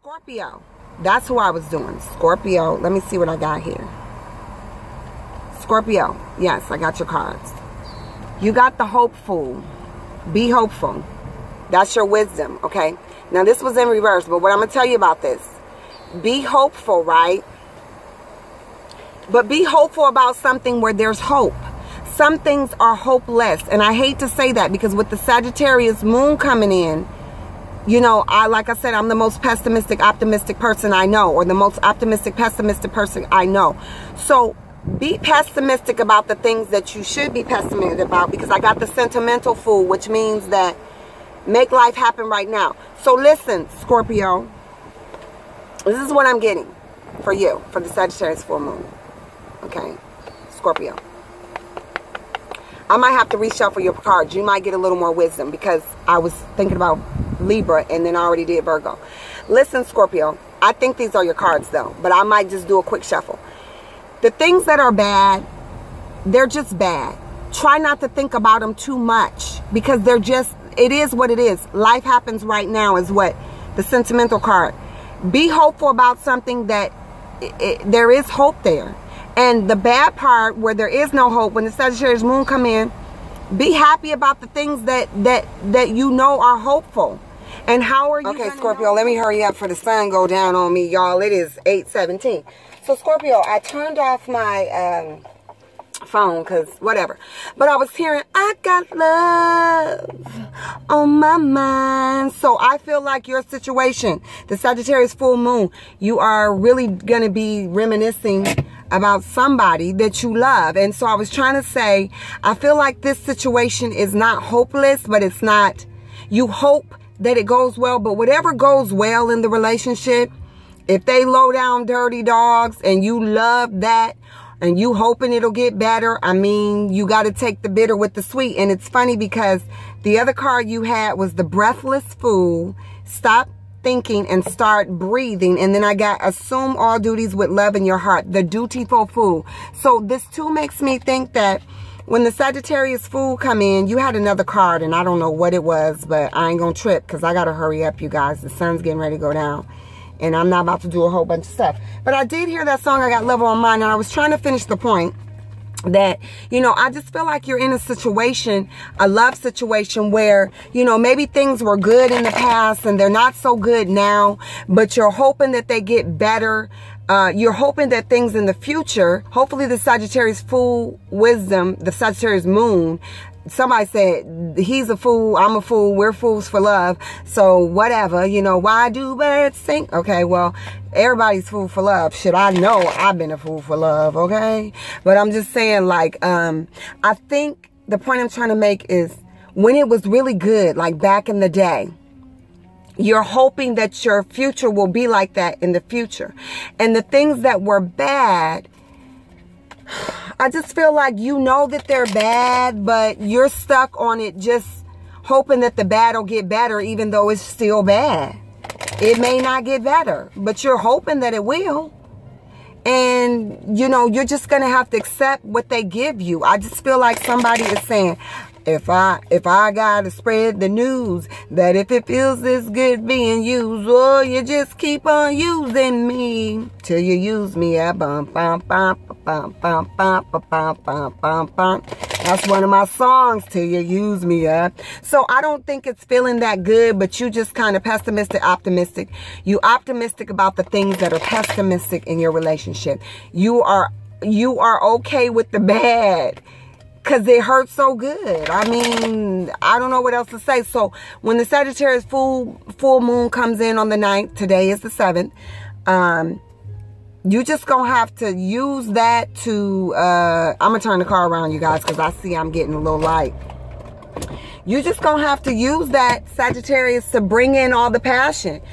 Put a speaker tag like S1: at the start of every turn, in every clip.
S1: Scorpio. That's who I was doing. Scorpio. Let me see what I got here. Scorpio. Yes, I got your cards. You got the hopeful. Be hopeful. That's your wisdom, okay? Now, this was in reverse, but what I'm going to tell you about this. Be hopeful, right? But be hopeful about something where there's hope. Some things are hopeless. And I hate to say that because with the Sagittarius moon coming in, you know, like I said, I'm the most pessimistic, optimistic person I know, or the most optimistic, pessimistic person I know. So be pessimistic about the things that you should be pessimistic about, because I got the sentimental fool, which means that make life happen right now. So listen, Scorpio, this is what I'm getting for you, for the Sagittarius full moon. Okay, Scorpio. I might have to reshuffle your cards. You might get a little more wisdom because I was thinking about Libra and then I already did Virgo. Listen, Scorpio, I think these are your cards though, but I might just do a quick shuffle. The things that are bad, they're just bad. Try not to think about them too much because they're just, it is what it is. Life happens right now is what the sentimental card. Be hopeful about something that there is hope there. And the bad part where there is no hope, when the Sagittarius moon come in, be happy about the things that you know are hopeful. And how are you? Okay, Scorpio, let me hurry up for the sun go down on me, y'all. It is 8:17. So, Scorpio, I turned off my phone because whatever. But I was hearing, I got love on my mind. So I feel like your situation, the Sagittarius full moon, you are really going to be reminiscing about somebody that you love. And so I was trying to say, I feel like this situation is not hopeless, but it's not, you hope that it goes well, but whatever goes well in the relationship, if they low down dirty dogs and you love that and you hoping it'll get better, I mean, you got to take the bitter with the sweet. And it's funny because the other card you had was the breathless fool. Stop thinking and start breathing. And then I got assume all duties with love in your heart, the dutiful fool. So this too makes me think that when the Sagittarius fool come in, you had another card and I don't know what it was, but I ain't gonna trip because I gotta hurry up, you guys. The sun's getting ready to go down and I'm not about to do a whole bunch of stuff. But I did hear that song, I Got Love on Mine, and I was trying to finish the point that, you know, I just feel like you're in a situation, a love situation where, you know, maybe things were good in the past and they're not so good now, but you're hoping that they get better. You're hoping that things in the future, hopefully the Sagittarius full wisdom, the Sagittarius moon, somebody said, he's a fool, I'm a fool, we're fools for love. So whatever, you know, why do birds sing? Okay, well, everybody's fool for love. Shit, I know I've been a fool for love, okay? But I'm just saying, like, I think the point I'm trying to make is when it was really good, like back in the day, you're hoping that your future will be like that in the future. And the things that were bad, I just feel like you know that they're bad, but you're stuck on it just hoping that the bad will get better even though it's still bad. It may not get better, but you're hoping that it will. And, you know, you're just going to have to accept what they give you. I just feel like somebody is saying, if I gotta spread the news that if it feels this good being used, oh, you just keep on using me till you use me. Bum, bum, bum, bum, bum, bum, bum, bum, bum, bum. That's one of my songs, till you use me up. So I don't think it's feeling that good, but you just kind of pessimistic, optimistic. You optimistic about the things that are pessimistic in your relationship. You are okay with the bad. Because it hurts so good. I mean, I don't know what else to say. So when the Sagittarius full moon comes in on the 9th, today is the 7th, you just going to have to use that to, I'm going to turn the car around, you guys, because I see I'm getting a little light. You just going to have to use that, Sagittarius, to bring in all the passion.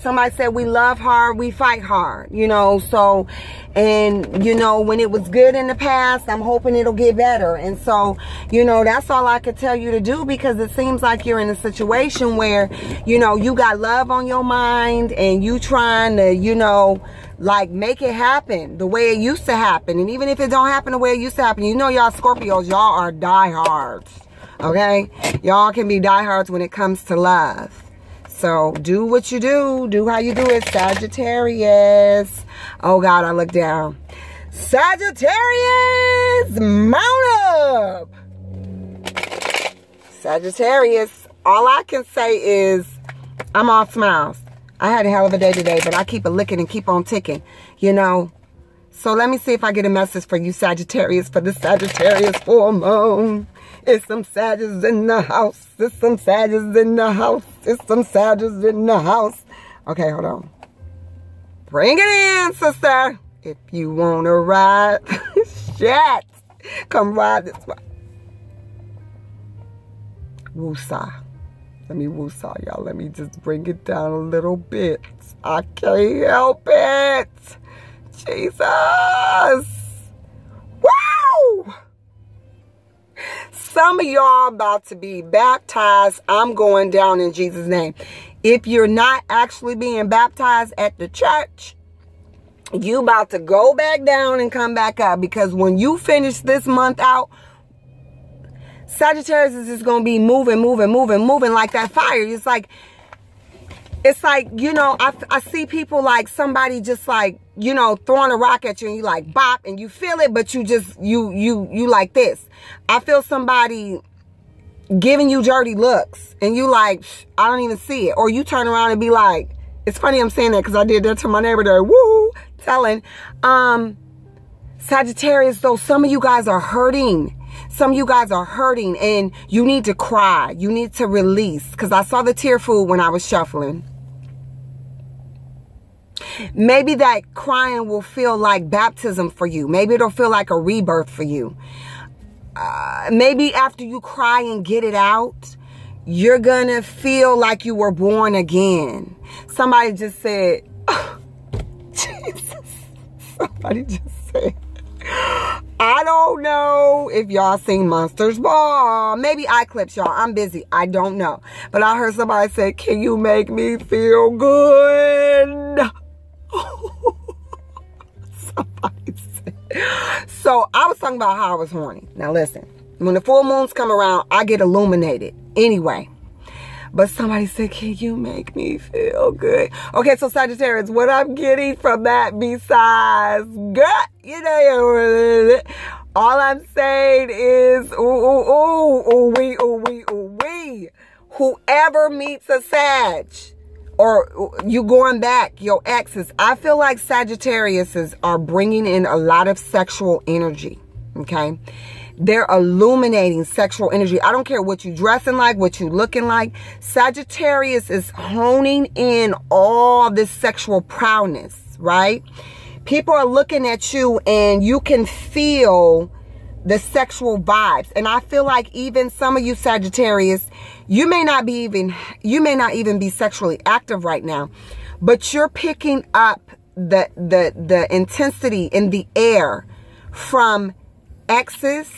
S1: Somebody said we love hard, we fight hard, you know, so, and, you know, when it was good in the past, I'm hoping it'll get better. And so, you know, that's all I could tell you to do, because it seems like you're in a situation where, you know, you got love on your mind and you trying to, you know, like make it happen the way it used to happen. And even if it don't happen the way it used to happen, you know, y'all Scorpios, y'all are diehards, okay? Y'all can be diehards when it comes to love. So do what you do. Do how you do it, Sagittarius. Oh, God, I look down. Sagittarius, mount up. Sagittarius, all I can say is I'm all smiles. I had a hell of a day today, but I keep a licking and keep on ticking, you know. So let me see if I get a message for you, Sagittarius, for the Sagittarius full moon. It's some Sagittarius in the house. It's some Sagittarius in the house. It's some Sagittarius in the house. Okay, hold on. Bring it in, sister. If you want to ride, shit, come ride this way. Woosah. Let me woosah, y'all. Let me just bring it down a little bit. I can't help it. Jesus. Wow. Some of y'all about to be baptized. I'm going down in Jesus' name. If you're not actually being baptized at the church, you about to go back down and come back up, because when you finish this month out, Sagittarius is just going to be moving like that fire. It's like, you know, I see people like somebody just like, you know, throwing a rock at you and you like bop and you feel it, but you just, you like this. I feel somebody giving you dirty looks and you like, I don't even see it. Or you turn around and be like, it's funny I'm saying that because I did that to my neighbor there. Woo! Telling. Sagittarius, though, some of you guys are hurting. Some of you guys are hurting and you need to cry. You need to release. Because I saw the tear food when I was shuffling. Maybe that crying will feel like baptism for you. Maybe it'll feel like a rebirth for you. Maybe after you cry and get it out, you're going to feel like you were born again. Somebody just said, oh, Jesus. Somebody just said, I don't know if y'all seen Monsters Ball. Maybe I clipped y'all. I'm busy. I don't know. But I heard somebody say, can you make me feel good? Somebody said. So I was talking about how I was horny. Now listen, when the full moons come around, I get illuminated anyway. But somebody said, can you make me feel good? Okay, so Sagittarius, what I'm getting from that besides gut, you know, all I'm saying is, ooh, wee. Whoever meets a Sag, or you going back, your exes, I feel like Sagittariuses are bringing in a lot of sexual energy, okay? They're illuminating sexual energy. I don't care what you dressing like, what you looking like. Sagittarius is honing in all this sexual prowess, right? People are looking at you and you can feel the sexual vibes. And I feel like even some of you Sagittarius, you may not even be sexually active right now, but you're picking up the intensity in the air from exes,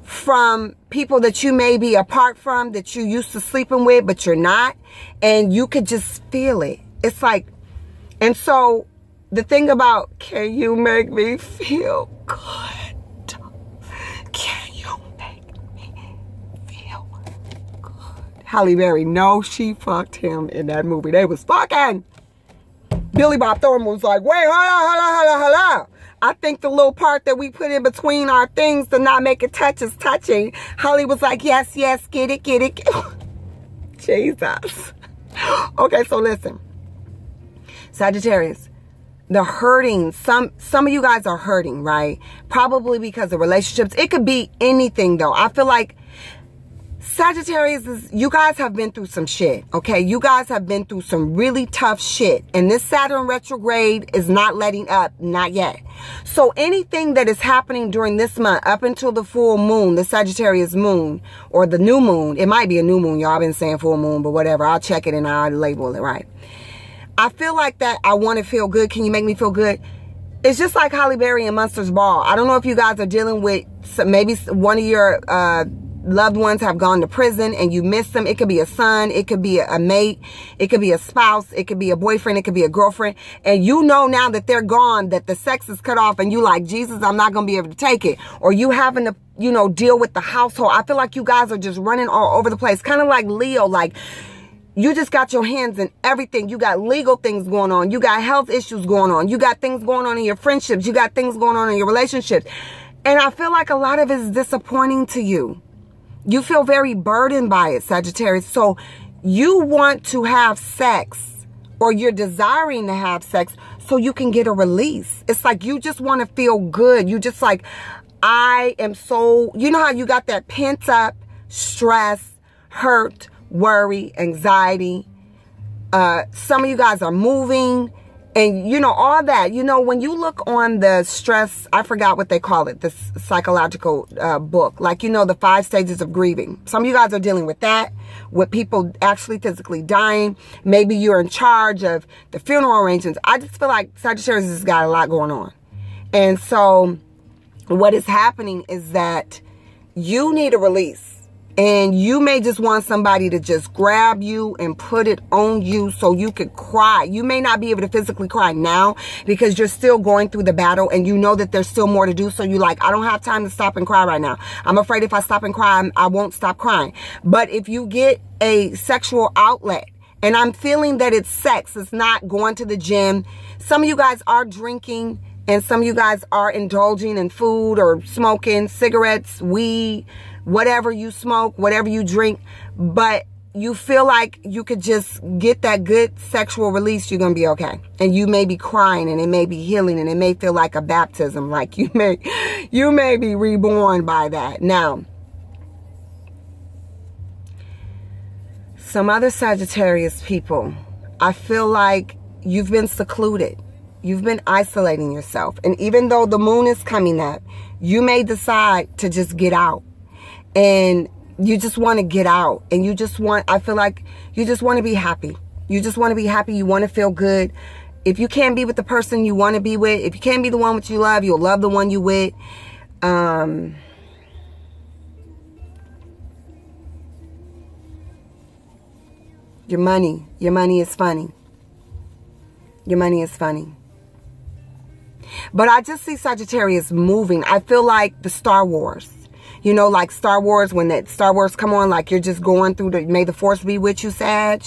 S1: from people that you may be apart from, that you used to sleeping with, but you're not. And you could just feel it. It's like, and so the thing about, can you make me feel good? Can you make me feel good? Halle Berry, no, she fucked him in that movie. They was fucking. Billy Bob Thornton was like, wait, hold on. I think the little part that we put in between our things to not make it touch is touching. Holly was like, yes, get it. Jesus. Okay, so listen. Sagittarius, the hurting, some of you guys are hurting, right? Probably because of relationships. It could be anything, though. I feel like Sagittarius, you guys have been through some shit, okay? You guys have been through some really tough shit. And this Saturn retrograde is not letting up, not yet. So anything that is happening during this month, up until the full moon, the Sagittarius moon, or the new moon, it might be a new moon, y'all. I've been saying full moon, but whatever. I'll check it and I'll label it, right? I feel like that I want to feel good. Can you make me feel good? It's just like Halle Berry and Monsters Ball. I don't know if you guys are dealing with maybe one of your loved ones have gone to prison and you miss them. It could be a son. It could be a mate. It could be a spouse. It could be a boyfriend. It could be a girlfriend. And you know now that they're gone, that the sex is cut off and you like, Jesus, I'm not going to be able to take it. Or you having to, you know, deal with the household. I feel like you guys are just running all over the place. Kind of like Leo, like You just got your hands in everything. You got legal things going on. You got health issues going on. You got things going on in your friendships. You got things going on in your relationships. And I feel like a lot of it is disappointing to you. You feel very burdened by it, Sagittarius. So you want to have sex, or you're desiring to have sex so you can get a release. It's like you just want to feel good. You just like, I am so, you know how you got that pent up stress, hurt, worry, anxiety. Some of you guys are moving and, you know, all that. You know, when you look on the stress, I forgot what they call it, this psychological book, like, you know, the 5 stages of grieving. Some of you guys are dealing with that, with people actually physically dying. Maybe you're in charge of the funeral arrangements. I just feel like Sagittarius has got a lot going on. And so what is happening is that you need a release. And you may just want somebody to just grab you and put it on you so you could cry. You may not be able to physically cry now because you're still going through the battle and you know that there's still more to do. So you're like, I don't have time to stop and cry right now. I'm afraid if I stop and cry, I won't stop crying. But if you get a sexual outlet, and I'm feeling that it's sex, it's not going to the gym. Some of you guys are drinking and some of you guys are indulging in food or smoking cigarettes, weed, whatever you smoke, whatever you drink, but you feel like you could just get that good sexual release, you're going to be okay. And you may be crying and it may be healing and it may feel like a baptism, like you may be reborn by that. Now, some other Sagittarius people, I feel like you've been secluded. You've been isolating yourself. And even though the moon is coming up, you may decide to just get out. And you just want to get out. And you just want, I feel like you just want to be happy. You just want to be happy. You want to feel good. If you can't be with the person you want to be with, if you can't be the one which you love, you'll love the one you with. Your money is funny. Your money is funny. But I just see Sagittarius moving. I feel like the Star Wars. You know, like Star Wars, when that Star Wars come on, like you're just going through the, may the force be with you, Sag.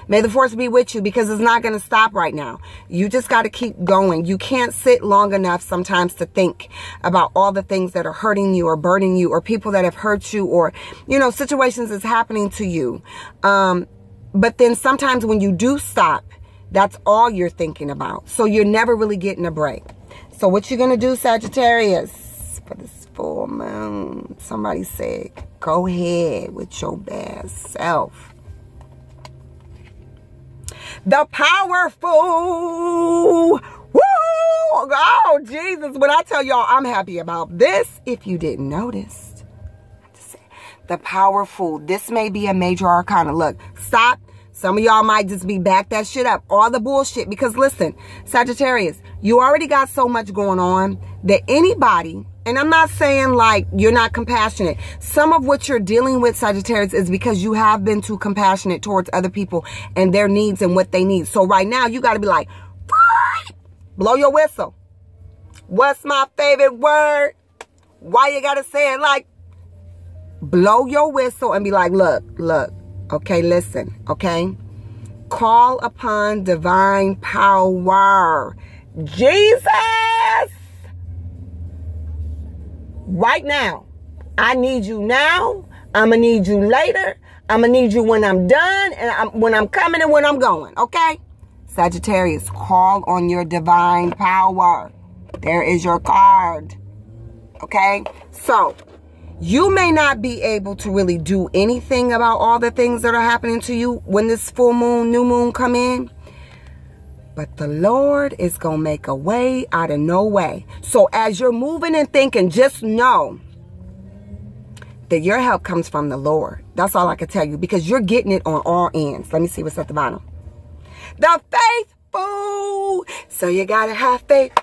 S1: May the force be with you, because it's not going to stop right now. You just got to keep going. You can't sit long enough sometimes to think about all the things that are hurting you or burdening you or people that have hurt you or, you know, situations that's happening to you. But then sometimes when you do stop, that's all you're thinking about. So you're never really getting a break. So what you going to do, Sagittarius, for this full moon? Somebody said, go ahead with your best self. The powerful. Woo! Oh, Jesus. When I tell y'all I'm happy about this, if you didn't notice, the powerful. This may be a major arcana. Look, stop. Some of y'all might just be back that shit up. All the bullshit. Because listen, Sagittarius, you already got so much going on that anybody, and I'm not saying like you're not compassionate. Some of what you're dealing with, Sagittarius, is because you have been too compassionate towards other people and their needs and what they need. So right now you got to be like, blow your whistle. What's my favorite word? Why you got to say it like, blow your whistle and be like, look. Okay, listen, okay? Call upon divine power. Jesus! Right now. I need you now. I'm going to need you later. I'm going to need you when I'm done, and when I'm coming and when I'm going, okay? Sagittarius, call on your divine power. There is your card. Okay? So, you may not be able to really do anything about all the things that are happening to you when this full moon, new moon come in. But the Lord is going to make a way out of no way. So as you're moving and thinking, just know that your help comes from the Lord. That's all I can tell you, because you're getting it on all ends. Let me see what's at the bottom. The faithful. So you got to have faith.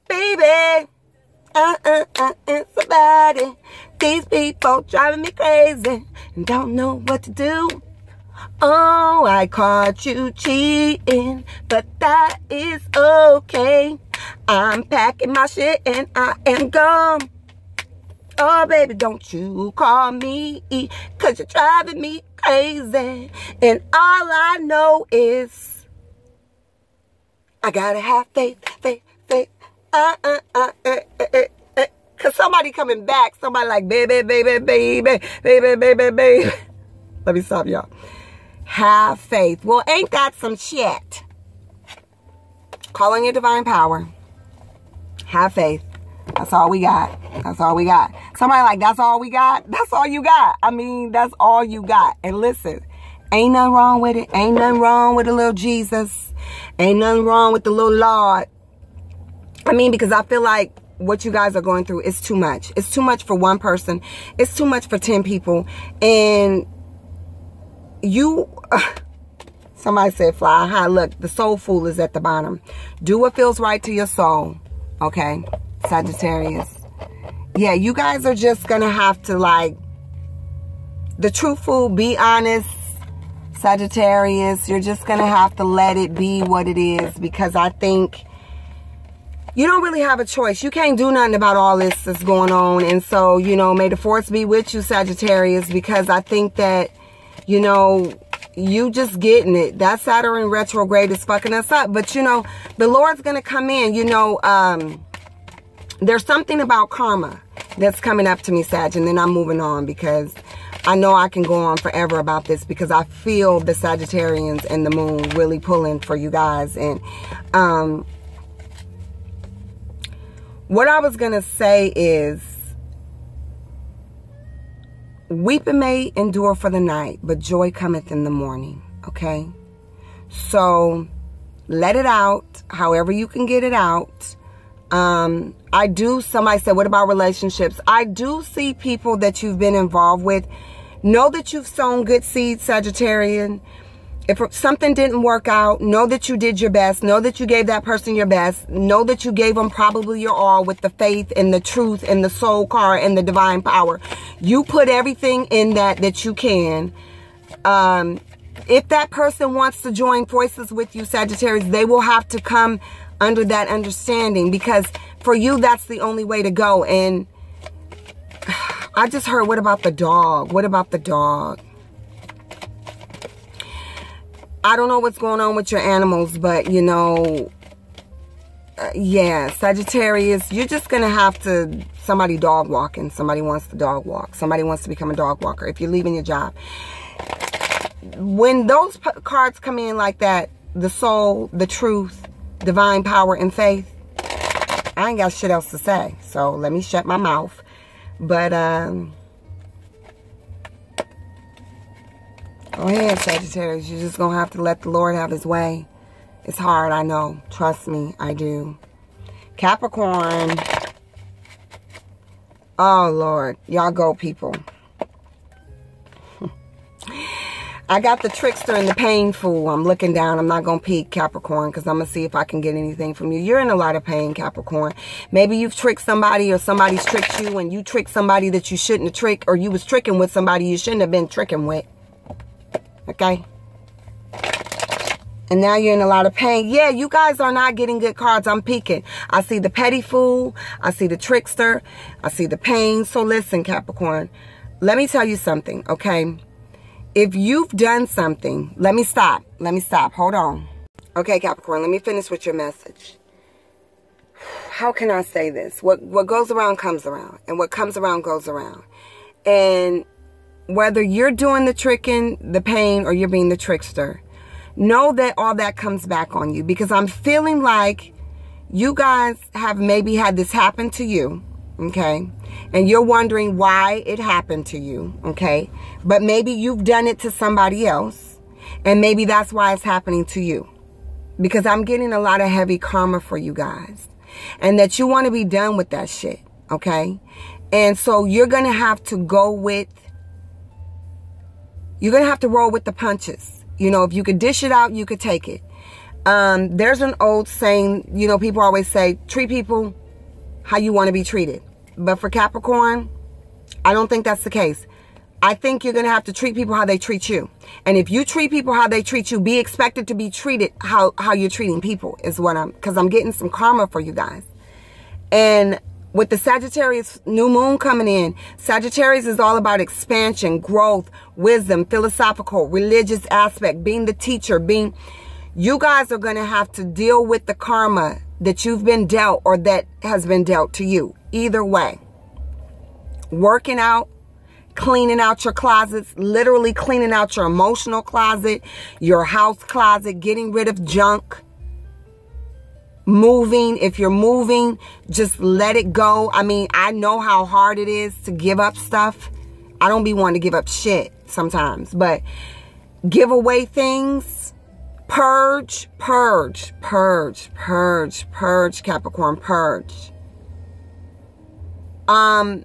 S1: Baby. Somebody, these people driving me crazy and don't know what to do. Oh, I caught you cheating, but that is okay. I'm packing my shit and I am gone. Oh, baby, don't you call me, 'cause you're driving me crazy. And all I know is I gotta have faith, faith, faith. Cause somebody coming back, somebody like, baby, baby, baby, baby, baby, baby. Let me stop, y'all. Have faith. Well, ain't that some shit? Call on your divine power. Have faith. That's all we got. That's all we got. Somebody like, that's all we got? That's all you got. I mean, that's all you got. And listen, ain't nothing wrong with it. Ain't nothing wrong with a little Jesus. Ain't nothing wrong with the little Lord. I mean, because I feel like what you guys are going through is too much. It's too much for one person. It's too much for 10 people. And you... somebody said fly high. Look, the soul fool is at the bottom. Do what feels right to your soul. Okay? Sagittarius. Yeah, you guys are just going to have to, like... the truthful, be honest, Sagittarius. You're just going to have to let it be what it is. Because I think... you don't really have a choice. You can't do nothing about all this that's going on. And so, you know, may the force be with you, Sagittarius, because I think that, you know, you just getting it. That Saturn retrograde is fucking us up. But, you know, the Lord's going to come in. You know, there's something about karma that's coming up to me, Sag. And then I'm moving on because I know I can go on forever about this because I feel the Sagittarians and the moon really pulling for you guys. And, what I was going to say is, weeping may endure for the night, but joy cometh in the morning, okay? So, let it out, however you can get it out. Somebody said, what about relationships? I do see people that you've been involved with. Know that you've sown good seeds, Sagittarian. If something didn't work out, know that you did your best. Know that you gave that person your best. Know that you gave them probably your all with the faith and the truth and the soul card and the divine power. You put everything in that you can. If that person wants to join forces with you, Sagittarius, they will have to come under that understanding because for you, that's the only way to go. And I just heard, what about the dog? What about the dog? I don't know what's going on with your animals, but, you know, yeah, Sagittarius, you're just going to have to, somebody dog walking. Somebody wants to dog walk. Somebody wants to become a dog walker if you're leaving your job. When those cards come in like that, the soul, the truth, divine power, and faith, I ain't got shit else to say. So let me shut my mouth. But, go ahead, Sagittarius. You're just going to have to let the Lord have his way. It's hard, I know. Trust me, I do. Capricorn. Oh, Lord. Y'all go, people. I got the trickster and the pain fool. I'm looking down. I'm not going to peek, Capricorn, because I'm going to see if I can get anything from you. You're in a lot of pain, Capricorn. Maybe you've tricked somebody or somebody's tricked you and you tricked somebody that you shouldn't have tricked, or you was tricking with somebody you shouldn't have been tricking with. Okay? And now you're in a lot of pain. Yeah, you guys are not getting good cards. I'm peeking. I see the petty fool. I see the trickster. I see the pain. So listen, Capricorn. Let me tell you something, okay? If you've done something, let me stop. Let me stop. Hold on. Okay, Capricorn, let me finish with your message. How can I say this? What goes around comes around. And what comes around goes around. And whether you're doing the tricking, the pain, or you're being the trickster, know that all that comes back on you. Because I'm feeling like you guys have maybe had this happen to you. Okay? And you're wondering why it happened to you. Okay? But maybe you've done it to somebody else. And maybe that's why it's happening to you. Because I'm getting a lot of heavy karma for you guys. And that you want to be done with that shit. Okay? And so you're going to have to go with... You're going to have to roll with the punches. You know, if you could dish it out, you could take it. There's an old saying, you know, people always say, treat people how you want to be treated. But for Capricorn, I don't think that's the case. I think you're going to have to treat people how they treat you. And if you treat people how they treat you, be expected to be treated how you're treating people is what because I'm getting some karma for you guys. And with the Sagittarius new moon coming in, Sagittarius is all about expansion, growth, wisdom, philosophical, religious aspect, being the teacher, being... You guys are going to have to deal with the karma that you've been dealt or that has been dealt to you. Either way. Working out, cleaning out your closets, literally cleaning out your emotional closet, your house closet, getting rid of junk. Moving, if you're moving, just let it go. I mean, I know how hard it is to give up stuff. I don't be wanting to give up shit sometimes, but give away things. Purge, purge, purge, purge, purge, Capricorn, purge. The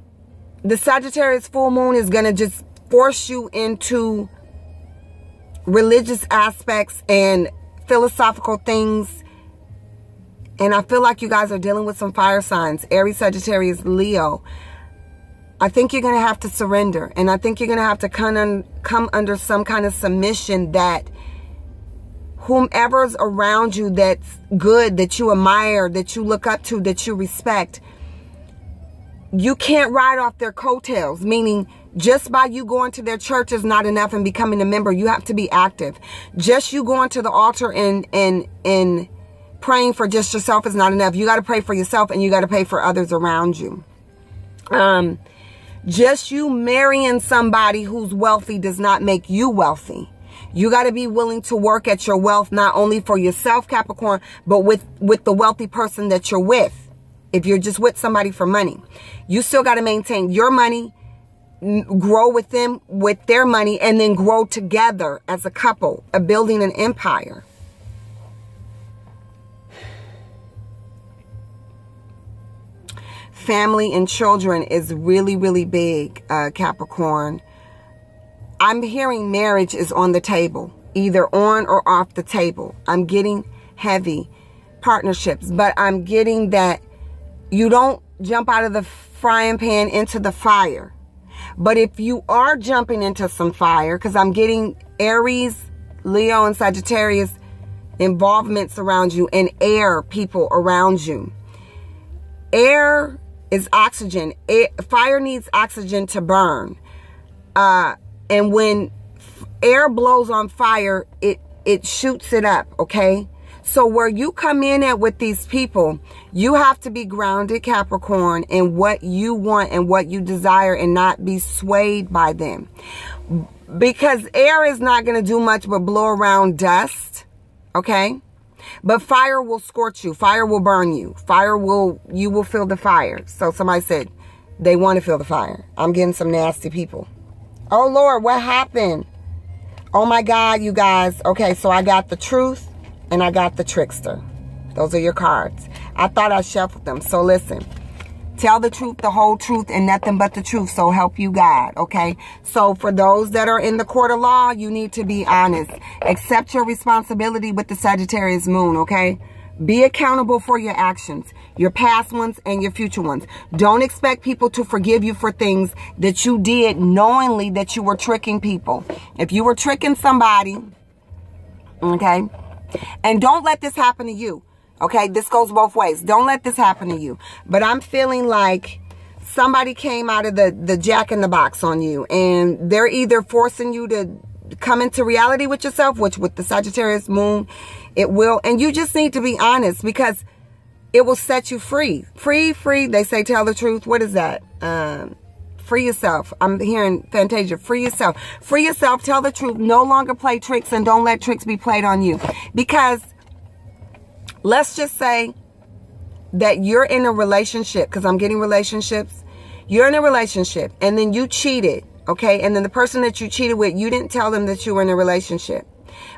S1: Sagittarius full moon is going to just force you into religious aspects and philosophical things. And I feel like you guys are dealing with some fire signs. Aries, Sagittarius, Leo. I think you're going to have to surrender. And I think you're going to have to come under some kind of submission that whomever's around you that's good, that you admire, that you look up to, that you respect, you can't ride off their coattails. Meaning, just by you going to their church is not enough and becoming a member. You have to be active. Just you going to the altar and praying for just yourself is not enough. You got to pray for yourself and you got to pray for others around you. Just you marrying somebody who's wealthy does not make you wealthy. You got to be willing to work at your wealth, not only for yourself, Capricorn, but with the wealthy person that you're with. If you're just with somebody for money, you still got to maintain your money, grow with them, with their money, and then grow together as a couple, building an empire. Family and children is really, really big, Capricorn. I'm hearing marriage is on the table, either on or off the table. I'm getting heavy partnerships, but I'm getting that you don't jump out of the frying pan into the fire. But if you are jumping into some fire, because I'm getting Aries, Leo, and Sagittarius involvements around you and air people around you. Air is oxygen. Fire needs oxygen to burn. And when air blows on fire, it shoots it up, okay? So where you come in at with these people, you have to be grounded, Capricorn, in what you want and what you desire and not be swayed by them. Because air is not going to do much but blow around dust, okay? But fire will scorch you. Fire will burn you. You will feel the fire. So somebody said they want to feel the fire. I'm getting some nasty people. Oh, Lord, what happened? Oh, my God, you guys. Okay, so I got the truth and I got the trickster. Those are your cards. I thought I shuffled them. So listen, tell the truth, the whole truth, and nothing but the truth. So help you God, okay? So for those that are in the court of law, you need to be honest. Accept your responsibility with the Sagittarius moon, okay? Be accountable for your actions, your past ones and your future ones. Don't expect people to forgive you for things that you did knowingly that you were tricking people. If you were tricking somebody, okay? And don't let this happen to you, okay? This goes both ways. Don't let this happen to you. But I'm feeling like somebody came out of the jack in the box on you, and they're either forcing you to come into reality with yourself, which with the Sagittarius moon, it will. And you just need to be honest, because it will set you free. Free. They say tell the truth. What is that? Free yourself. I'm hearing Fantasia. Free yourself. Free yourself. Tell the truth. No longer play tricks, and don't let tricks be played on you. Because let's just say that you're in a relationship, because I'm getting relationships. You're in a relationship and then you cheated, okay? And then the person that you cheated with, you didn't tell them that you were in a relationship.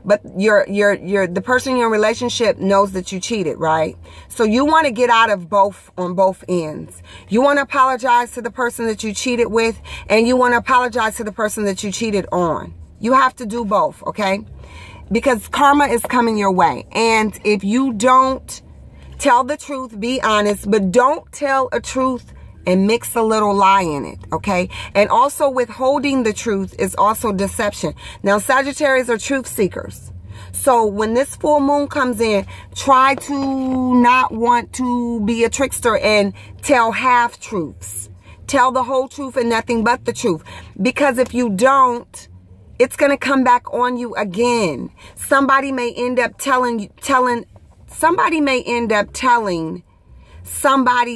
S1: But the person in your relationship knows that you cheated, right? So you want to get out of on both ends. You want to apologize to the person that you cheated with, and you want to apologize to the person that you cheated on. You have to do both, okay? Because karma is coming your way. And if you don't tell the truth, be honest, but don't tell a truth and mix a little lie in it, okay? And also withholding the truth is also deception. Now, Sagittarius are truth seekers. So when this full moon comes in, try to not want to be a trickster and tell half truths. Tell the whole truth and nothing but the truth. Because if you don't, it's going to come back on you again. Somebody may end up telling somebody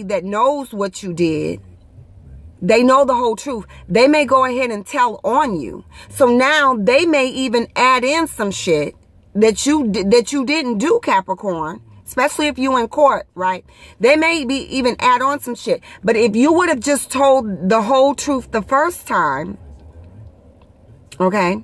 S1: that knows what you did. They know the whole truth. They may go ahead and tell on you. So now they may even add in some shit that you didn't do, Capricorn. Especially if you in court, right? They may be even add on some shit. But if you would have just told the whole truth the first time, okay,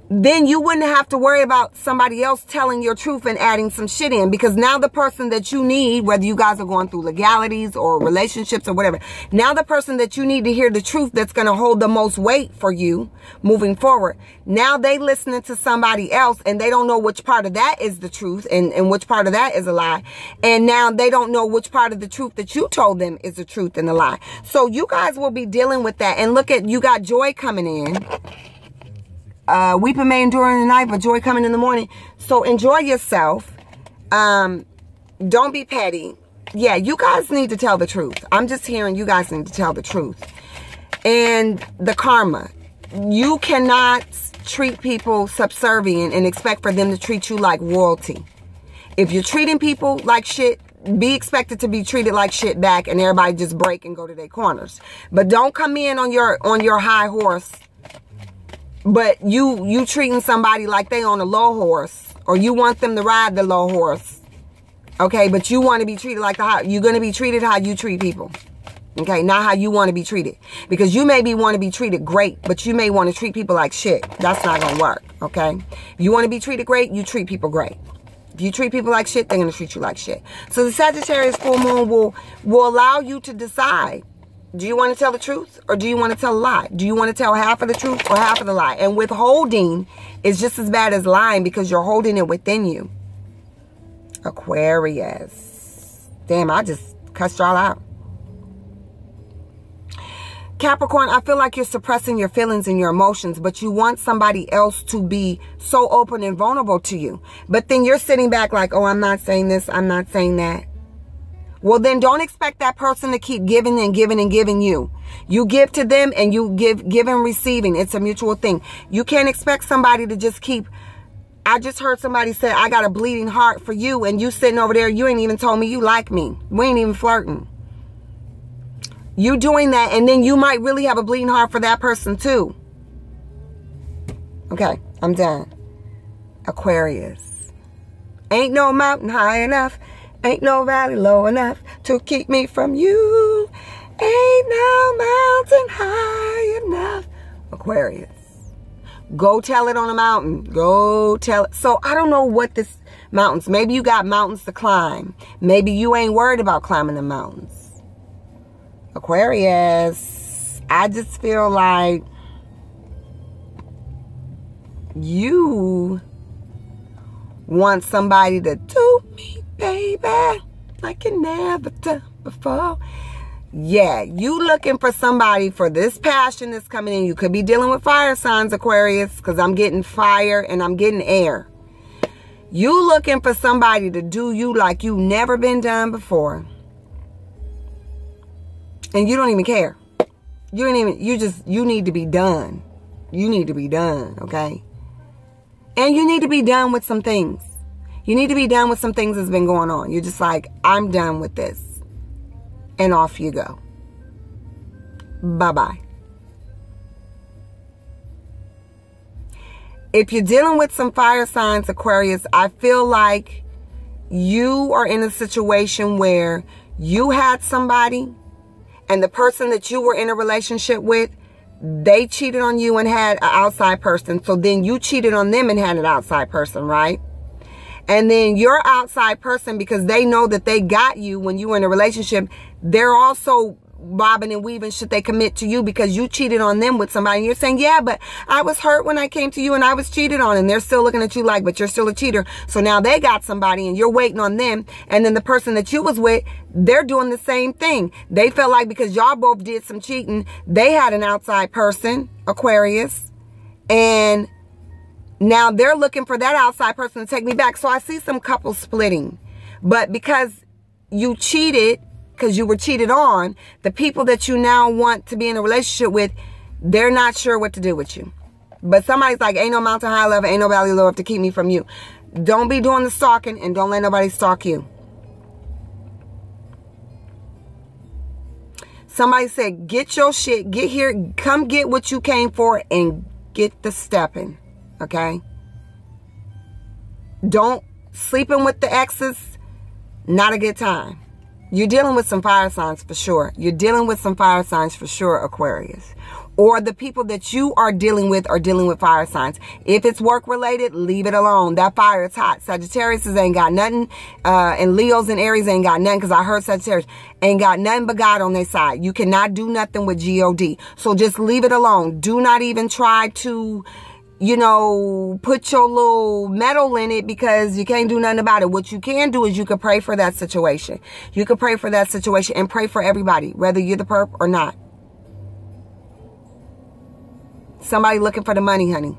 S1: then you wouldn't have to worry about somebody else telling your truth and adding some shit in. Because now the person that you need, whether you guys are going through legalities or relationships or whatever, now the person that you need to hear the truth that's going to hold the most weight for you moving forward, now they listening to somebody else and they don't know which part of that is the truth and which part of that is a lie. And now they don't know which part of the truth that you told them is the truth and the lie. So you guys will be dealing with that. And look at, you got joy coming in. Weeping may endure in the night, but joy coming in the morning. So enjoy yourself. Don't be petty. Yeah, you guys need to tell the truth. I'm just hearing you guys need to tell the truth. And the karma. You cannot treat people subservient and expect for them to treat you like royalty. If you're treating people like shit, be expected to be treated like shit back and everybody just break and go to their corners. But don't come in on your high horse. But you treating somebody like they on a low horse, or you want them to ride the low horse. Okay, but you want to be treated like the high. You're going to be treated how you treat people. Okay, not how you want to be treated. Because you maybe want to be treated great, but you may want to treat people like shit. That's not going to work. Okay, you want to be treated great, you treat people great. If you treat people like shit, they're going to treat you like shit. So the Sagittarius full moon will allow you to decide. Do you want to tell the truth or do you want to tell a lie? Do you want to tell half of the truth or half of the lie? And withholding is just as bad as lying because you're holding it within you. Aquarius. Damn, I just cussed y'all out. Capricorn, I feel like you're suppressing your feelings and your emotions, but you want somebody else to be so open and vulnerable to you. But then you're sitting back like, oh, I'm not saying this, I'm not saying that. Well, then don't expect that person to keep giving and giving and giving you. You give to them and you give and receiving. It's a mutual thing. You can't expect somebody to just keep. I just heard somebody say, I got a bleeding heart for you. And you sitting over there, you ain't even told me you like me. We ain't even flirting. You doing that and then you might really have a bleeding heart for that person too. Okay, I'm done. Aquarius. Ain't no mountain high enough. Ain't no valley low enough to keep me from you. Ain't no mountain high enough. Aquarius. Go tell it on a mountain. Go tell it. So I don't know what this mountains. Maybe you got mountains to climb. Maybe you ain't worried about climbing the mountains. Aquarius. I just feel like you want somebody to do me, baby, like you never done before. Yeah, you looking for somebody for this passion that's coming in. You could be dealing with fire signs, Aquarius, because I'm getting fire and I'm getting air. You looking for somebody to do you like you never been done before. And you don't even care. You need to be done. You need to be done, okay? And you need to be done with some things. You need to be done with some things that's been going on. You're just like, I'm done with this. And off you go. Bye-bye. If you're dealing with some fire signs, Aquarius, I feel like you are in a situation where you had somebody and the person that you were in a relationship with, they cheated on you and had an outside person. So then you cheated on them and had an outside person, right? And then your outside person, because they know that they got you when you were in a relationship, they're also bobbing and weaving should they commit to you because you cheated on them with somebody. And you're saying, yeah, but I was hurt when I came to you and I was cheated on. And they're still looking at you like, but you're still a cheater. So now they got somebody and you're waiting on them. And then the person that you was with, they're doing the same thing. They felt like because y'all both did some cheating, they had an outside person, Aquarius. And Now they're looking for that outside person to take me back. So I see some couples splitting. But because you cheated, because you were cheated on, the people that you now want to be in a relationship with, they're not sure what to do with you. But somebody's like, ain't no mountain high enough, ain't no valley low enough to keep me from you. Don't be doing the stalking, and don't let nobody stalk you. Somebody said, get your shit, get here, come get what you came for, and get the stepping, okay? Don't sleeping with the exes, not a good time. You're dealing with some fire signs for sure. You're dealing with some fire signs for sure, Aquarius. Or the people that you are dealing with fire signs. If it's work related, leave it alone. That fire is hot. Sagittarius ain't got nothing. And Leos and Aries ain't got nothing, because I heard Sagittarius ain't got nothing but God on their side. You cannot do nothing with God. So just leave it alone. Do not even try to, you know, put your little metal in it, because you can't do nothing about it. What you can do is you can pray for that situation. You can pray for that situation and pray for everybody, whether you're the perp or not. Somebody looking for the money, honey.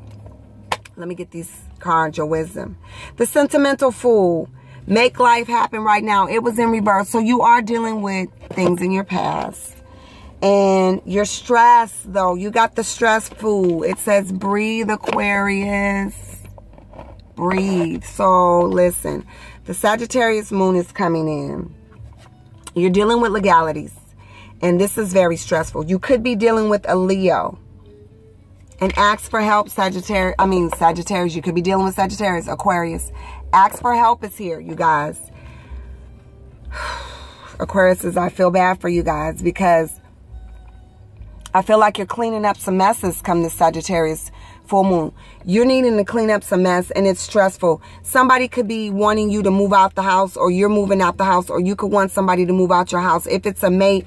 S1: Let me get these cards, your wisdom. The sentimental fool. Make life happen right now. It was in reverse. So you are dealing with things in your past. And you're stressed, though. You got the stress fool. It says breathe, Aquarius. Breathe. So listen. The Sagittarius moon is coming in. You're dealing with legalities. And this is very stressful. You could be dealing with a Leo. And ask for help, Sagittarius. You could be dealing with Sagittarius, Aquarius. Ask for help is here, you guys. Aquarius says, I feel bad for you guys, because I feel like you're cleaning up some messes come this Sagittarius full moon. You're needing to clean up some mess, and it's stressful. Somebody could be wanting you to move out the house, or you're moving out the house, or you could want somebody to move out your house. If it's a mate,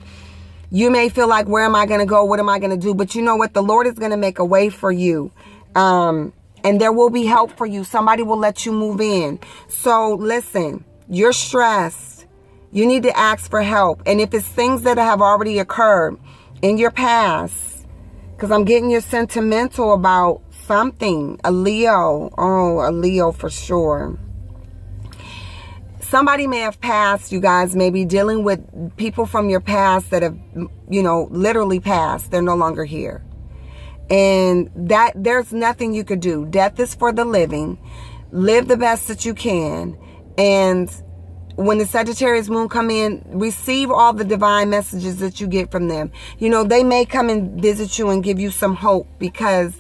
S1: you may feel like, where am I going to go? What am I going to do? But you know what? The Lord is going to make a way for you. And there will be help for you. Somebody will let you move in. So listen, you're stressed. You need to ask for help. And if it's things that have already occurred in your past, because I'm getting you're sentimental about something. A Leo. Oh, a Leo for sure. Somebody may have passed, you guys, maybe dealing with people from your past that have, you know, literally passed. They're no longer here. And that there's nothing you could do. Death is for the living. Live the best that you can. And when the Sagittarius moon come in, receive all the divine messages that you get from them. You know, they may come and visit you and give you some hope, because,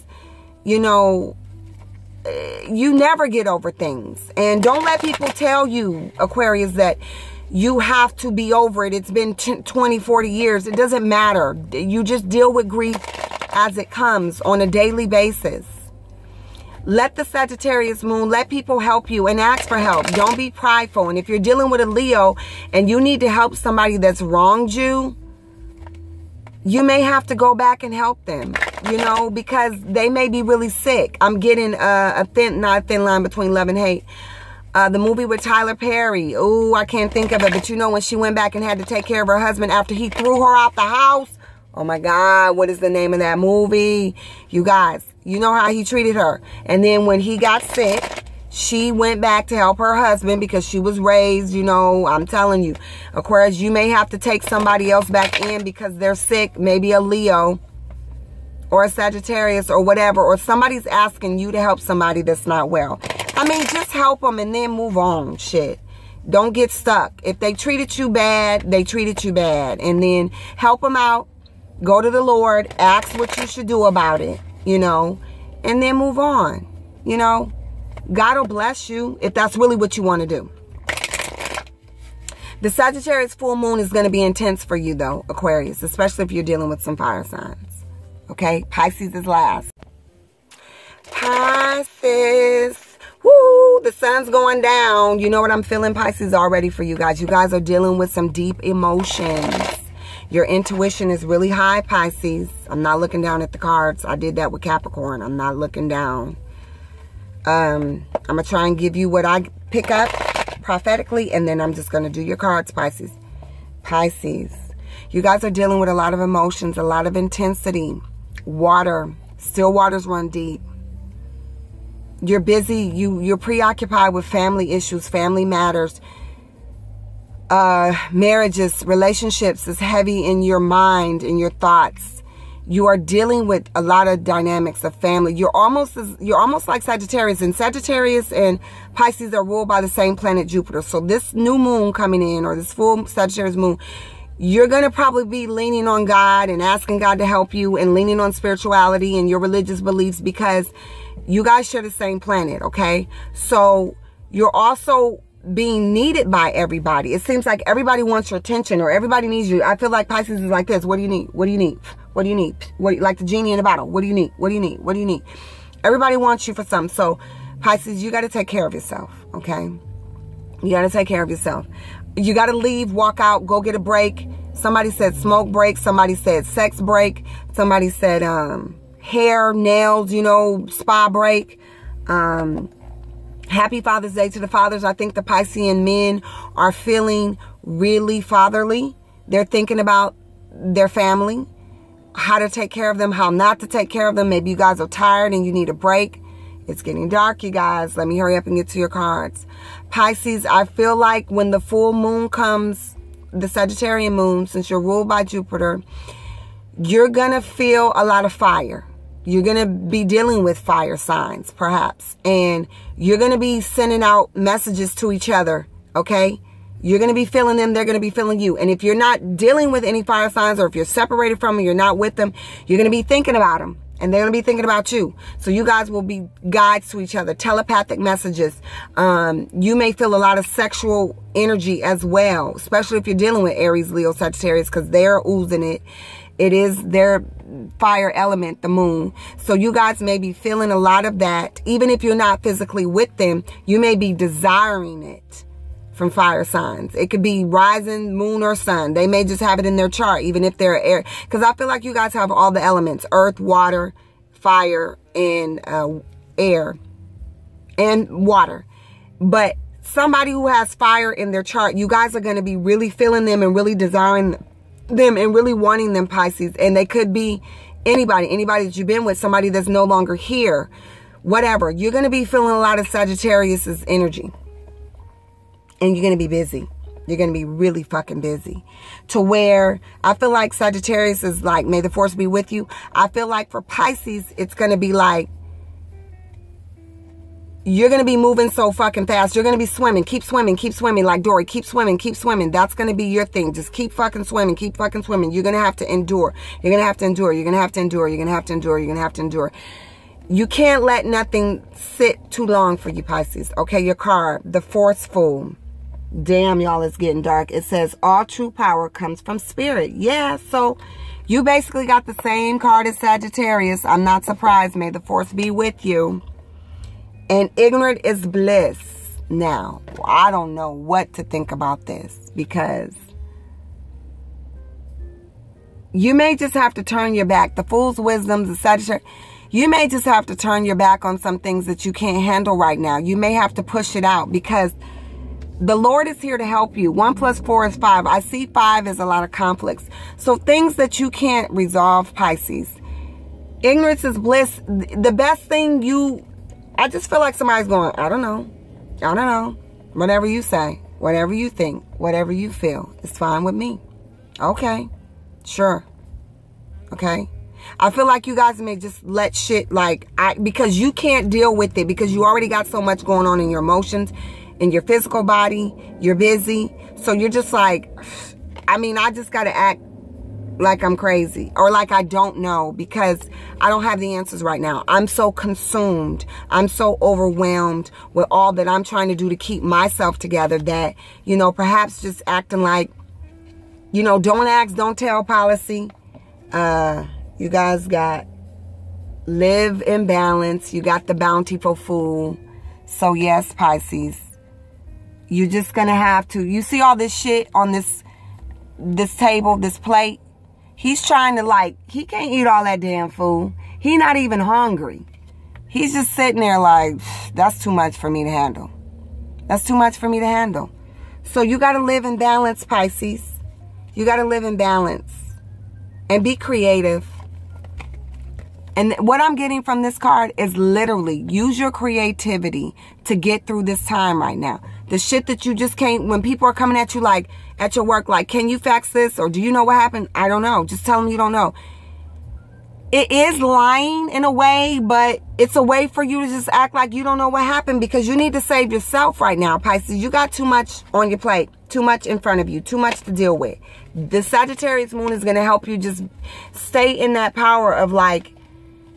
S1: you know, you never get over things. And don't let people tell you, Aquarius, that you have to be over it. It's been 20, 40 years. It doesn't matter. You just deal with grief as it comes on a daily basis. Let the Sagittarius moon, let people help you, and ask for help. Don't be prideful. And if you're dealing with a Leo and you need to help somebody that's wronged you, you may have to go back and help them, you know, because they may be really sick. I'm getting not a thin line between love and hate. The movie with Tyler Perry. Ooh, I can't think of it. But you know, when she went back and had to take care of her husband after he threw her out the house. Oh my God, what is the name of that movie? You guys, you know how he treated her. And then when he got sick, she went back to help her husband, because she was raised, you know, I'm telling you. Aquarius, you may have to take somebody else back in because they're sick. Maybe a Leo or a Sagittarius or whatever. Or somebody's asking you to help somebody that's not well. I mean, just help them and then move on. Shit. Don't get stuck. If they treated you bad, they treated you bad. And then help them out. Go to the Lord. Ask what you should do about it, you know. And then move on, you know. God will bless you if that's really what you want to do. The Sagittarius full moon is going to be intense for you, though, Aquarius, especially if you're dealing with some fire signs. Okay? Pisces is last. Pisces. Woo! The sun's going down. You know what I'm feeling, Pisces, already for you guys. You guys are dealing with some deep emotions. Your intuition is really high, Pisces. I'm not looking down at the cards. I did that with Capricorn. I'm not looking down. I'm going to try and give you what I pick up prophetically, and then I'm just going to do your cards, Pisces. Pisces. You guys are dealing with a lot of emotions, a lot of intensity. Water. Still waters run deep. You're busy. You're preoccupied with family issues, family matters. Marriages, relationships is heavy in your mind, in your thoughts. You are dealing with a lot of dynamics of family. You're almost like Sagittarius, and Sagittarius and Pisces are ruled by the same planet, Jupiter. So this new moon coming in, or this full Sagittarius moon, you're going to probably be leaning on God and asking God to help you, and leaning on spirituality and your religious beliefs, because you guys share the same planet, okay? So you're also being needed by everybody. It seems like everybody wants your attention, or everybody needs you. I feel like Pisces is like this. What do you need? What do you need? What do you need? Like the genie in the bottle. What do you need? What do you need? What do you need? Everybody wants you for something. So Pisces, you got to take care of yourself, okay? You got to take care of yourself. You got to leave, walk out, go get a break. Somebody said smoke break. Somebody said sex break. Somebody said hair, nails, you know, spa break. Happy Father's Day to the fathers. I think the Piscean men are feeling really fatherly. They're thinking about their family, how to take care of them, how not to take care of them. Maybe you guys are tired and you need a break. It's getting dark, you guys. Let me hurry up and get to your cards. Pisces, I feel like when the full moon comes, the Sagittarian moon, since you're ruled by Jupiter, you're going to feel a lot of fire. You're going to be dealing with fire signs, perhaps. And you're going to be sending out messages to each other, okay? You're going to be feeling them. They're going to be feeling you. And if you're not dealing with any fire signs, or if you're separated from them, you're not with them, you're going to be thinking about them. And they're going to be thinking about you. So you guys will be guides to each other, telepathic messages. You may feel a lot of sexual energy as well, especially if you're dealing with Aries, Leo, Sagittarius, because they're oozing it. It is their fire element, the moon. So you guys may be feeling a lot of that. Even if you're not physically with them, you may be desiring it from fire signs. It could be rising moon or sun. They may just have it in their chart, even if they're air. Because I feel like you guys have all the elements: earth, water, fire, and air, and water. But somebody who has fire in their chart, you guys are going to be really feeling them and really desiring them and really wanting them, Pisces. And they could be anybody that you've been with, somebody that's no longer here, whatever. You're going to be feeling a lot of Sagittarius's energy. And you're going to be busy. You're going to be really fucking busy. To where I feel like Sagittarius is like, may the force be with you. I feel like for Pisces, it's going to be like, you're going to be moving so fucking fast. You're going to be swimming. Keep swimming. Keep swimming. Like Dory. Keep swimming. Keep swimming. That's going to be your thing. Just keep fucking swimming. Keep fucking swimming. You're going to have to endure. You're going to have to endure. You're going to have to endure. You're going to have to endure. You're going to have to endure. You can't let nothing sit too long for you, Pisces. Okay, your card, the Forceful. Damn, y'all, it's getting dark. It says, all true power comes from spirit. Yeah, so you basically got the same card as Sagittarius. I'm not surprised. May the force be with you. And ignorant is bliss. Now, I don't know what to think about this, because you may just have to turn your back. The Fool's Wisdom, the Sagittarius, you may just have to turn your back on some things that you can't handle right now. You may have to push it out, because the Lord is here to help you. 1 + 4 is 5. I see 5 as a lot of conflicts. So things that you can't resolve, Pisces. Ignorance is bliss. The best thing I just feel like somebody's going, I don't know. I don't know. Whatever you say, whatever you think, whatever you feel, it's fine with me. Okay. Sure. Okay. I feel like you guys may just let shit because you can't deal with it, because you already got so much going on in your emotions, in your physical body. You're busy. So you're just like, I just got to act like I'm crazy, or like I don't know, because I don't have the answers right now. I'm so consumed. I'm so overwhelmed with all that I'm trying to do to keep myself together that, perhaps just acting like, don't ask, don't tell policy. You guys got live in balance. You got the bountiful fool. So yes, Pisces, you're just going to have to, you see all this shit on this table, this plate? He's trying to he can't eat all that damn food. He not even hungry. He's just sitting there like, that's too much for me to handle. That's too much for me to handle. So you got to live in balance, Pisces. You got to live in balance and be creative And what I'm getting from this card is literally use your creativity to get through this time right now. The shit that you just can't, when people are coming at you like, at your work, like, can you fax this? Or do you know what happened? I don't know. Just tell them you don't know. It is lying in a way, but it's a way for you to just act like you don't know what happened, because you need to save yourself right now, Pisces. You got too much on your plate, too much in front of you, too much to deal with. The Sagittarius moon is going to help you just stay in that power of like,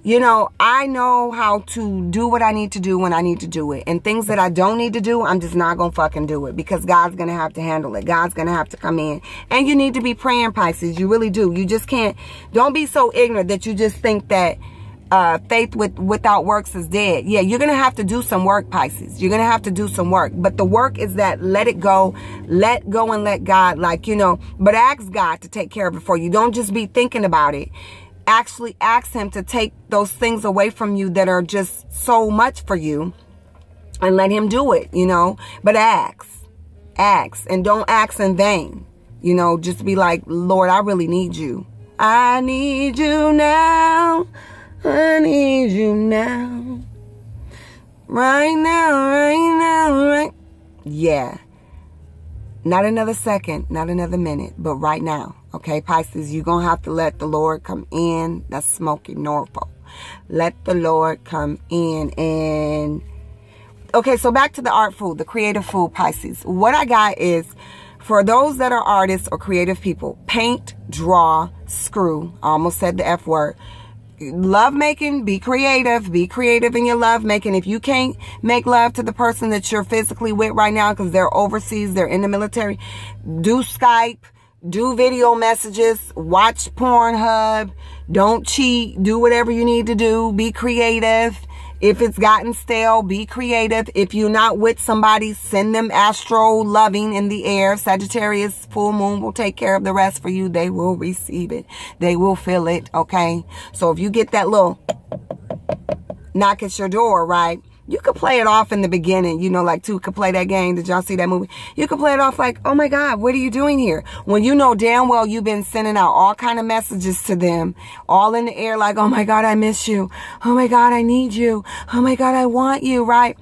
S1: you know, I know how to do what I need to do when I need to do it. And things that I don't need to do, I'm just not going to fucking do it, because God's going to have to handle it. God's going to have to come in. And you need to be praying, Pisces. You really do. You just can't. Don't be so ignorant that you just think that faith without works is dead. Yeah, you're going to have to do some work, Pisces. You're going to have to do some work. But the work is that let it go. Let go and let God, like, you know, but ask God to take care of it for you. Don't just be thinking about it. Actually ask him to take those things away from you that are just so much for you, and let him do it, you know. But ask, and don't ask in vain, you know. Just be like, Lord, I really need you. I need you now. I need you now. Right now, right now, right. Yeah. Not another second, not another minute, but right now. Okay, Pisces, you're going to have to let the Lord come in. That's Smoky Norfolk. Let the Lord come in. And okay, so back to the art food, the creative food, Pisces. What I got is, for those that are artists or creative people, paint, draw, screw. I almost said the F word. Love making, be creative in your love making. If you can't make love to the person that you're physically with right now because they're overseas, they're in the military, do Skype, do video messages, watch Pornhub, don't cheat, do whatever you need to do, be creative. If it's gotten stale, be creative. If you're not with somebody, send them astro loving in the air. Sagittarius full moon will take care of the rest for you. They will receive it. They will feel it, okay? So if you get that little knock at your door, right? You could play it off in the beginning, you know, like Two could play that game. Did y'all see that movie? You could play it off like, oh my God, what are you doing here? When you know damn well you've been sending out all kind of messages to them, all in the air, like, oh my God, I miss you. Oh my God, I need you. Oh my God, I want you, right?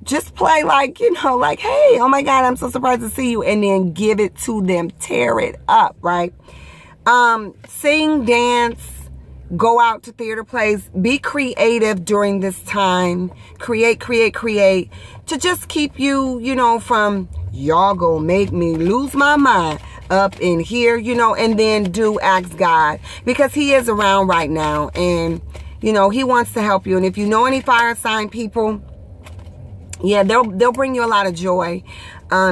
S1: Just play like, you know, like, hey, oh my God, I'm so surprised to see you. And then give it to them. Tear it up, right? Sing, dance. Go out to theater plays. Be creative during this time. Create to just keep you, you know, from y'all gonna make me lose my mind up in here, you know. And then do ask God, because he is around right now, and you know he wants to help you. And if you know any fire sign people, yeah, they'll bring you a lot of joy,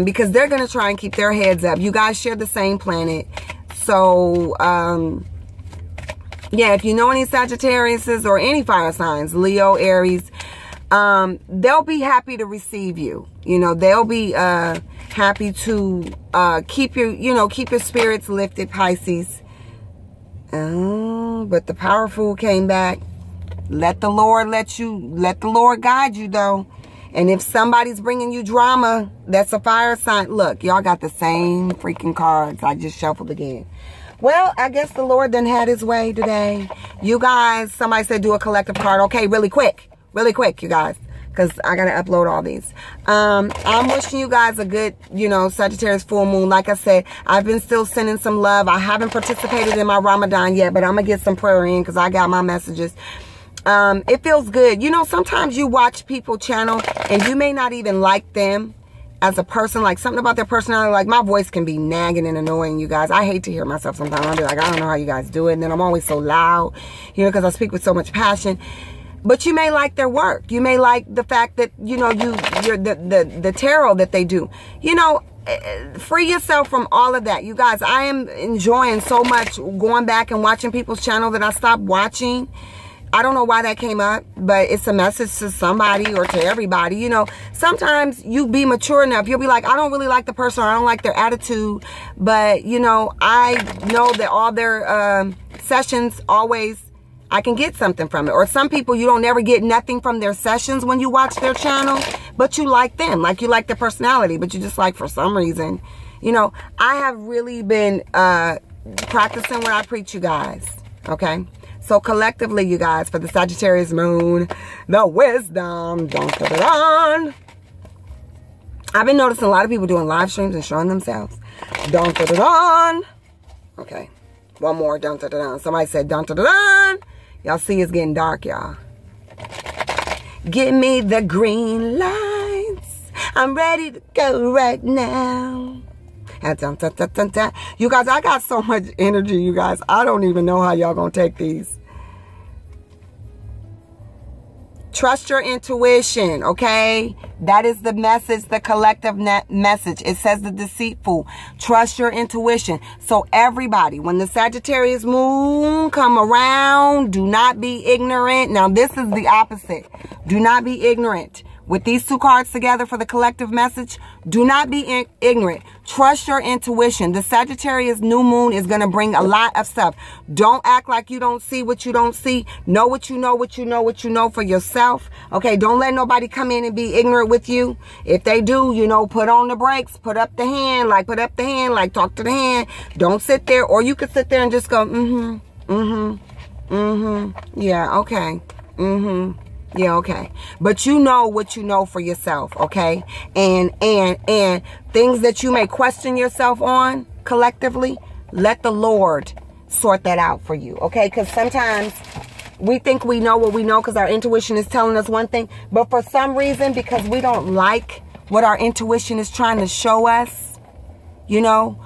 S1: because they're gonna try and keep their heads up. You guys share the same planet, so yeah, if you know any Sagittariuses or any fire signs, Leo, Aries, they'll be happy to receive you. You know, they'll be happy to keep your, you know, keep your spirits lifted, Pisces. But the powerful came back. Let the Lord guide you, though. And if somebody's bringing you drama, that's a fire sign. Look, y'all got the same freaking cards. I just shuffled again. Well, I guess the Lord done had his way today. You guys, somebody said do a collective card. Okay, really quick, you guys, because I got to upload all these. I'm wishing you guys a good, you know, Sagittarius full moon. Like I said, I've been still sending some love. I haven't participated in my Ramadan yet, but I'm going to get some prayer in because I got my messages. It feels good. You know, sometimes you watch people channel and you may not even like them as a person, like something about their personality, like my voice can be nagging and annoying, you guys. I hate to hear myself sometimes. I'll be like, I don't know how you guys do it. And then I'm always so loud, you know, because I speak with so much passion. But you may like their work. You may like the fact that, you know, the tarot that they do. You know, free yourself from all of that. You guys, I am enjoying so much going back and watching people's channel that I stopped watching. I don't know why that came up, but it's a message to somebody or to everybody. You know, sometimes you be mature enough. You'll be like, I don't really like the person, or I don't like their attitude. But, you know, I know that all their sessions always, I can get something from it. Or some people, you don't never get nothing from their sessions when you watch their channel. But you like them, like you like their personality. But you just like, for some reason, you know, I have really been practicing what I preach, you guys. Okay? So collectively, you guys, for the Sagittarius moon, the wisdom, don't put it on. I've been noticing a lot of people doing live streams and showing themselves. Don't put it on. Okay. One more. Don't put it on. Somebody said don't put it on. Y'all see it's getting dark, y'all. Give me the green lights. I'm ready to go right now. You guys, I got so much energy, you guys. I don't even know how y'all gonna take these. Trust your intuition, okay? That is the message, the collective message. It says the deceitful. Trust your intuition. So everybody, when the Sagittarius moon come around, do not be ignorant. Now, this is the opposite. Do not be ignorant. With these two cards together for the collective message, do not be ignorant. Trust your intuition. The Sagittarius new moon is going to bring a lot of stuff. Don't act like you don't see what you don't see. Know what you know, what you know, what you know for yourself. Okay, don't let nobody come in and be ignorant with you. If they do, you know, put on the brakes, put up the hand, like talk to the hand. Don't sit there, or you could sit there and just go, yeah, okay, yeah, okay. But you know what you know for yourself, okay? And things that you may question yourself on collectively, let the Lord sort that out for you, okay? Because sometimes we think we know what we know because our intuition is telling us one thing. But for some reason, because we don't like what our intuition is trying to show us, you know,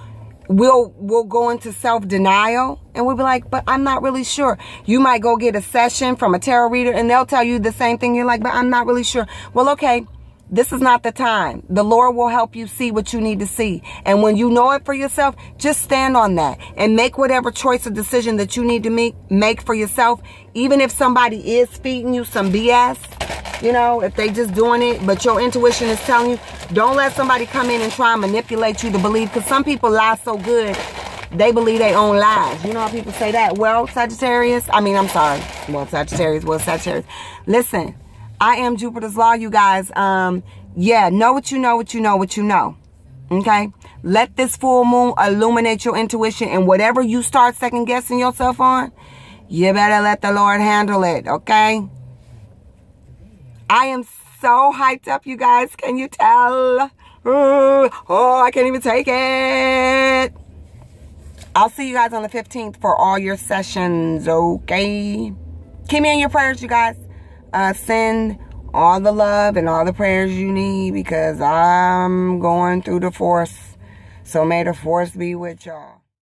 S1: we'll go into self-denial and we'll be like, but I'm not really sure. You might go get a session from a tarot reader and they'll tell you the same thing. You're like, but I'm not really sure. Well, okay, this is not the time. The Lord will help you see what you need to see. And when you know it for yourself, just stand on that and make whatever choice or decision that you need to make for yourself. Even if somebody is feeding you some BS, you know, if they just doing it, but your intuition is telling you, don't let somebody come in and try and manipulate you to believe, because some people lie so good, they believe their own lies. You know how people say that? Well, Sagittarius, Sagittarius. Listen, I am Jupiter's Law, you guys. Yeah, know what you know, what you know, what you know. Okay? Let this full moon illuminate your intuition, and whatever you start second guessing yourself on, you better let the Lord handle it, okay? I am so hyped up, you guys. Can you tell? Oh, I can't even take it. I'll see you guys on the 15th for all your sessions, okay? Keep me in your prayers, you guys. Send all the love and all the prayers you need, because I'm going through the force. So may the force be with y'all.